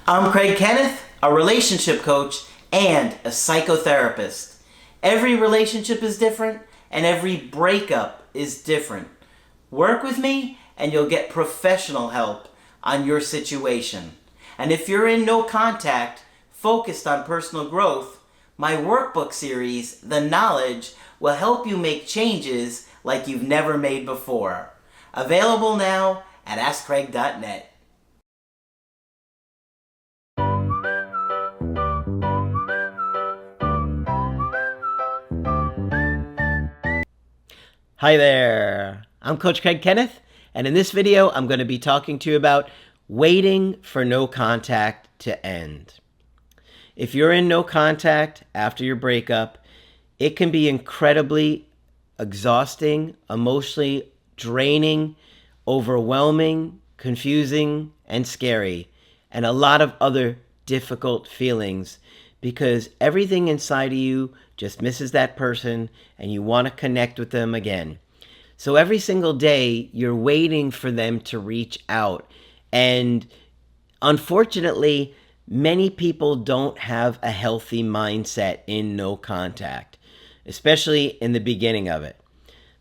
I'm Craig Kenneth, a relationship coach and a psychotherapist. Every relationship is different and every breakup is different. Work with me and you'll get professional help on your situation. And if you're in no contact, focused on personal growth, my workbook series, The Knowledge, will help you make changes like you've never made before. Available now at AskCraig.net. Hi there, I'm Coach Craig Kenneth, and in this video I'm going to be talking to you about waiting for no contact to end. If you're in no contact after your breakup, it can be incredibly exhausting, emotionally draining, overwhelming, confusing, and scary, and a lot of other difficult feelings because everything inside of you just misses that person and you want to connect with them again. So every single day you're waiting for them to reach out. And unfortunately, many people don't have a healthy mindset in no contact, especially in the beginning of it.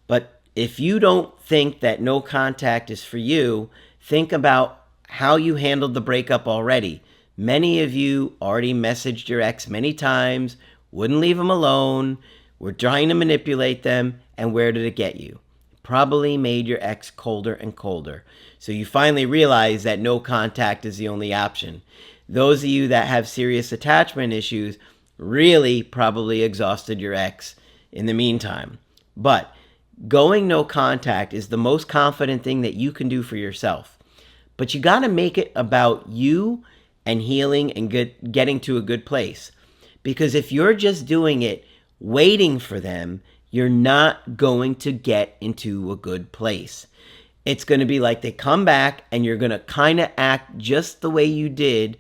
But if you don't think that no contact is for you, think about how you handled the breakup already. Many of you already messaged your ex many times, wouldn't leave them alone, were trying to manipulate them, and where did it get you? It probably made your ex colder and colder. So you finally realize that no contact is the only option. Those of you that have serious attachment issues really probably exhausted your ex in the meantime. But going no contact is the most confident thing that you can do for yourself. But you got to make it about you and healing and getting to a good place. Because if you're just doing it, waiting for them, you're not going to get into a good place. It's going to be like they come back and you're going to kind of act just the way you did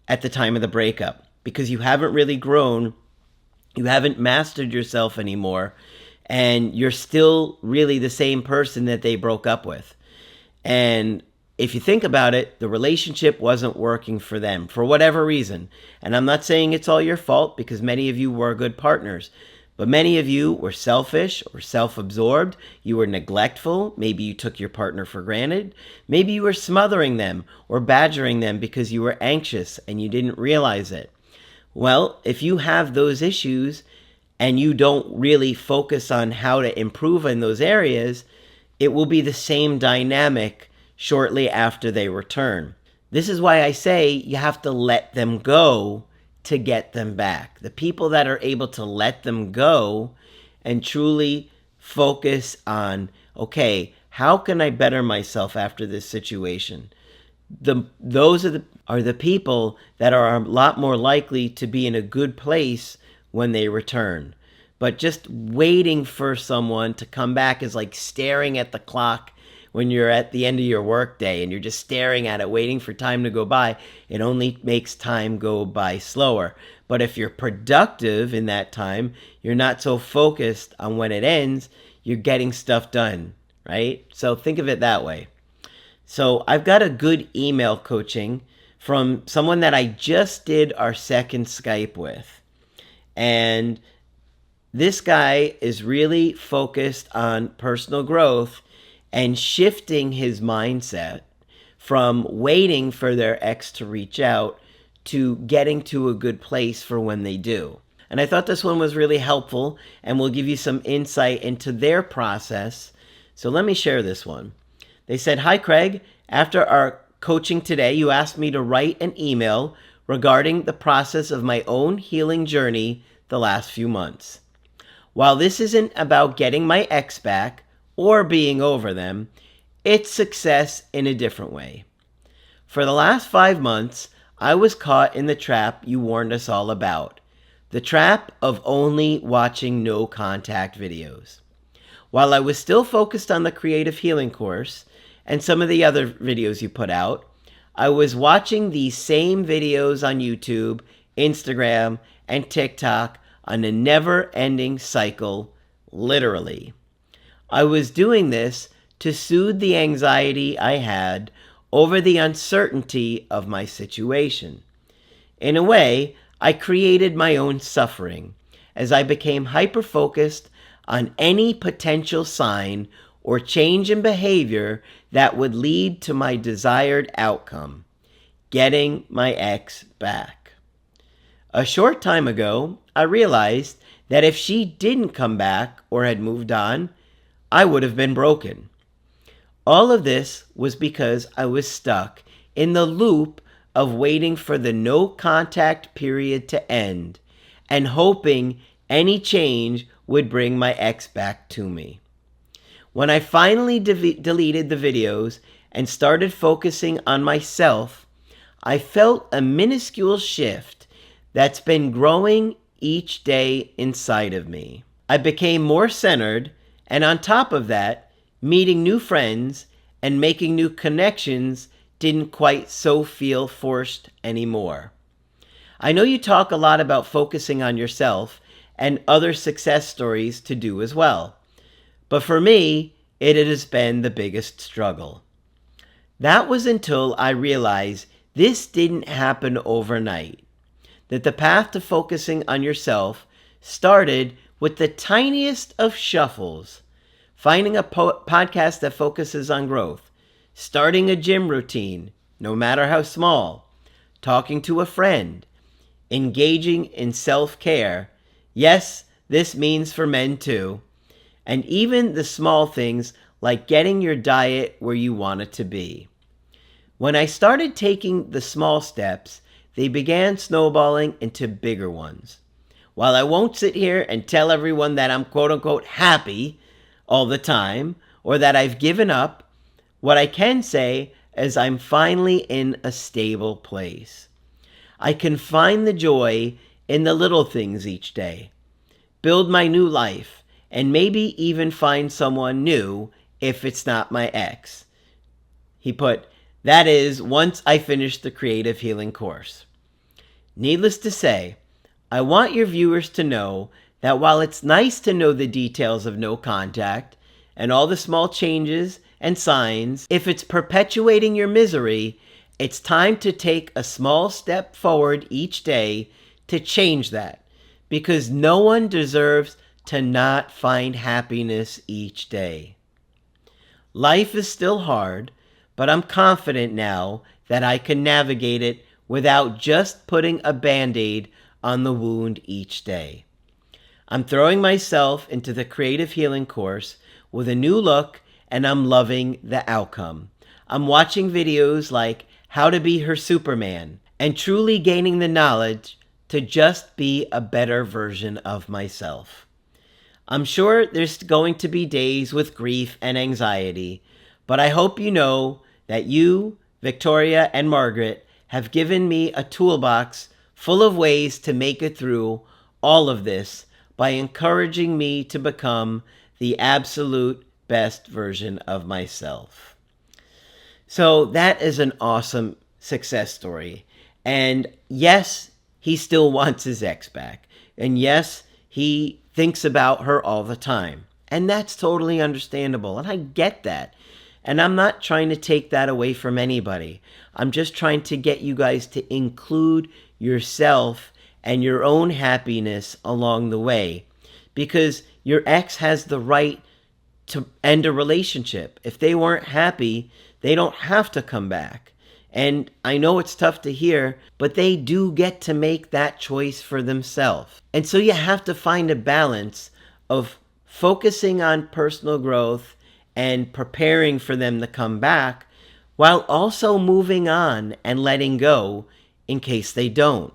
at the time of the breakup. Because you haven't really grown, you haven't mastered yourself anymore, and you're still really the same person that they broke up with. And if you think about it, the relationship wasn't working for them for whatever reason. And I'm not saying it's all your fault because many of you were good partners. But many of you were selfish or self-absorbed. You were neglectful. Maybe you took your partner for granted. Maybe you were smothering them or badgering them because you were anxious and you didn't realize it. Well, if you have those issues and you don't really focus on how to improve in those areas, it will be the same dynamic shortly after they return. This is why I say you have to let them go to get them back. The people that are able to let them go and truly focus on, okay, how can I better myself after this situation? Those are the people that are a lot more likely to be in a good place when they return. But just waiting for someone to come back is like staring at the clock when you're at the end of your workday and you're just staring at it, waiting for time to go by. It only makes time go by slower. But if you're productive in that time, you're not so focused on when it ends, you're getting stuff done, right? So think of it that way. So I've got a good email coaching from someone that I just did our second Skype with. And this guy is really focused on personal growth and shifting his mindset from waiting for their ex to reach out to getting to a good place for when they do. And I thought this one was really helpful and will give you some insight into their process. So let me share this one. They said, "Hi, Craig. After our coaching today, you asked me to write an email regarding the process of my own healing journey the last few months. While this isn't about getting my ex back or being over them, it's success in a different way. For the last 5 months, I was caught in the trap you warned us all about, the trap of only watching no contact videos. While I was still focused on the creative healing course and some of the other videos you put out, I was watching these same videos on YouTube, Instagram, and TikTok on a never-ending cycle, literally. I was doing this to soothe the anxiety I had over the uncertainty of my situation. In a way, I created my own suffering as I became hyper-focused on any potential sign or change in behavior that would lead to my desired outcome, getting my ex back. A short time ago, I realized that if she didn't come back or had moved on, I would have been broken. All of this was because I was stuck in the loop of waiting for the no contact period to end and hoping any change would bring my ex back to me. When I finally deleted the videos and started focusing on myself, I felt a minuscule shift that's been growing each day inside of me. I became more centered, and on top of that, meeting new friends and making new connections didn't quite so feel forced anymore. I know you talk a lot about focusing on yourself and other success stories to do as well. But for me, it has been the biggest struggle. That was until I realized this didn't happen overnight. That the path to focusing on yourself started with the tiniest of shuffles. Finding a podcast that focuses on growth. Starting a gym routine, no matter how small. Talking to a friend. Engaging in self-care. Yes, this means for men too. And even the small things like getting your diet where you want it to be. When I started taking the small steps, they began snowballing into bigger ones. While I won't sit here and tell everyone that I'm quote-unquote happy all the time or that I've given up, what I can say is I'm finally in a stable place. I can find the joy in the little things each day, build my new life, and maybe even find someone new if it's not my ex. He put, that is, once I finish the creative healing course. Needless to say, I want your viewers to know that while it's nice to know the details of no contact and all the small changes and signs, if it's perpetuating your misery, it's time to take a small step forward each day to change that, because no one deserves to not find happiness each day. Life is still hard, but I'm confident now that I can navigate it without just putting a Band-Aid on the wound each day. I'm throwing myself into the creative healing course with a new look, and I'm loving the outcome. I'm watching videos like How to Be Her Superman and truly gaining the knowledge to just be a better version of myself. I'm sure there's going to be days with grief and anxiety, but I hope you know that you, Victoria, and Margaret have given me a toolbox full of ways to make it through all of this by encouraging me to become the absolute best version of myself. So that is an awesome success story. And yes, he still wants his ex back. And yes, he thinks about her all the time. And that's totally understandable. And I get that. And I'm not trying to take that away from anybody. I'm just trying to get you guys to include yourself and your own happiness along the way. Because your ex has the right to end a relationship. If they weren't happy, they don't have to come back. And I know it's tough to hear, but they do get to make that choice for themselves. And so you have to find a balance of focusing on personal growth and preparing for them to come back, while also moving on and letting go in case they don't.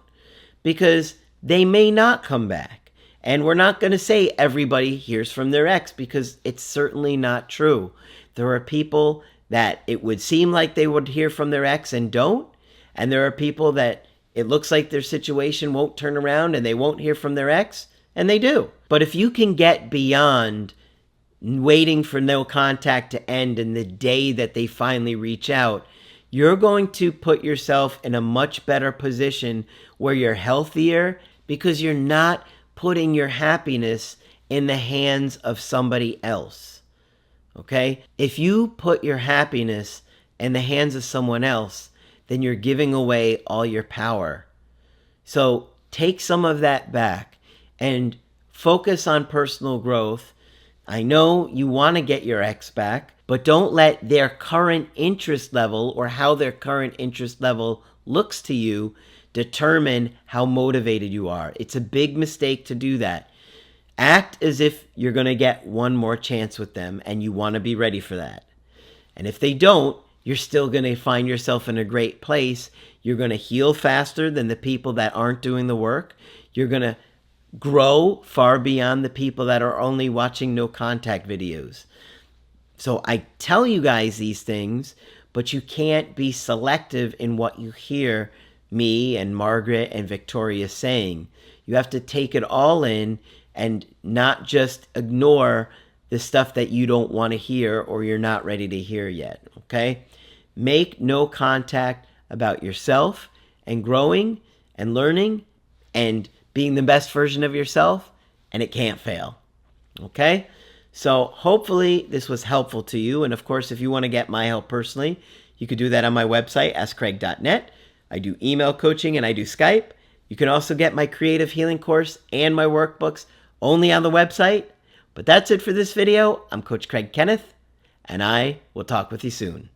Because they may not come back. And we're not going to say everybody hears from their ex, because it's certainly not true. There are people that it would seem like they would hear from their ex and don't. And there are people that it looks like their situation won't turn around and they won't hear from their ex, and they do. But if you can get beyond waiting for no contact to end and the day that they finally reach out, you're going to put yourself in a much better position where you're healthier, because you're not putting your happiness in the hands of somebody else. Okay? If you put your happiness in the hands of someone else, then you're giving away all your power. So take some of that back and focus on personal growth. I know you want to get your ex back, but don't let their current interest level or how their current interest level looks to you determine how motivated you are. It's a big mistake to do that. Act as if you're going to get one more chance with them and you want to be ready for that. And if they don't, you're still going to find yourself in a great place. You're going to heal faster than the people that aren't doing the work. You're going to grow far beyond the people that are only watching no contact videos. So I tell you guys these things, but you can't be selective in what you hear me and Margaret and Victoria saying. You have to take it all in and not just ignore the stuff that you don't want to hear or you're not ready to hear yet, okay? Make no contact about yourself and growing and learning and being the best version of yourself, and it can't fail, okay? So hopefully this was helpful to you. And of course, if you want to get my help personally, you could do that on my website, askcraig.net. I do email coaching and I do Skype. You can also get my creative healing course and my workbooks only on the website. But that's it for this video. I'm Coach Craig Kenneth, and I will talk with you soon.